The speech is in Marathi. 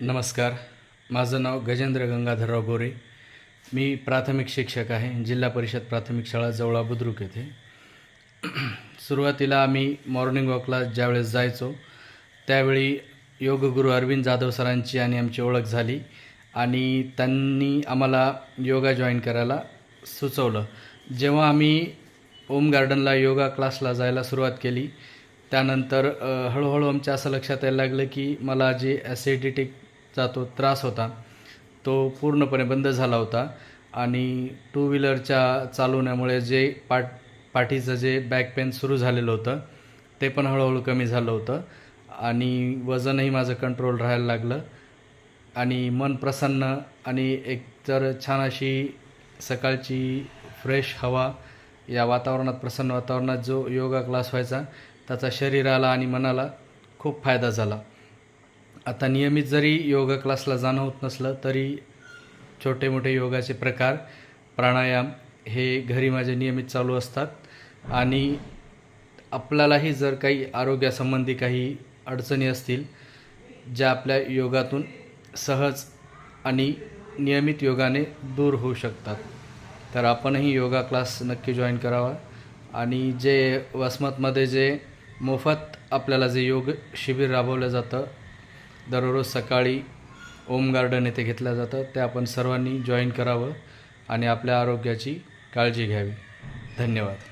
नमस्कार. माझं नाव गजेंद्र गंगाधरराव गोरे. मी प्राथमिक शिक्षक आहे. जिल्हा परिषद प्राथमिक शाळा जवळा बुद्रुक येथे. सुरुवातीला आम्ही मॉर्निंग वॉकला ज्यावेळेस जायचो त्यावेळी योगगुरू अरविंद जाधव सरांची आणि आमची ओळख झाली आणि त्यांनी आम्हाला योगा जॉईन करायला सुचवलं. जेव्हा आम्ही ओम गार्डनला योगा क्लासला जायला सुरुवात केली त्यानंतर हळूहळू आमच्या असं लक्षात यायला लागलं की मला जे ॲसिडिटीचा तो त्रास होता तो पूर्णपणे बंद झाला होता आणि टू व्हीलरच्या चालवण्यामुळे जे पाठीचं जे बॅक पेन सुरू झालेलं होतं ते पण हळूहळू कमी झालं होतं आणि वजनही माझं कंट्रोल राहायला लागलं आणि मन प्रसन्न आणि एक तर छान अशी सकाळची फ्रेश हवा या वातावरणात, प्रसन्न वातावरणात जो योगा क्लास व्हायचा त्याचा शरीराला आणि मनाला खूप फायदा झाला. आता नियमित जरी योगा क्लासला जाणं होत नसलं तरी छोटे मोठे योगाचे प्रकार, प्राणायाम हे घरी माझे नियमित चालू असतात आणि आपल्यालाही जर काही आरोग्यासंबंधी काही अडचणी असतील ज्या आपल्या योगातून सहज आणि नियमित योगाने दूर होऊ शकतात तर आपणही योगा क्लास नक्की जॉईन करावा. आणि जे वसमतमध्ये जे मोफत आपल्याला जे योग शिबिर राबवलं जातं दररोज सकाळी ओम गार्डन येथे घेतलं जातं ते आपण सर्वांनी जॉईन करावं आणि आपल्या आरोग्याची काळजी घ्यावी. धन्यवाद.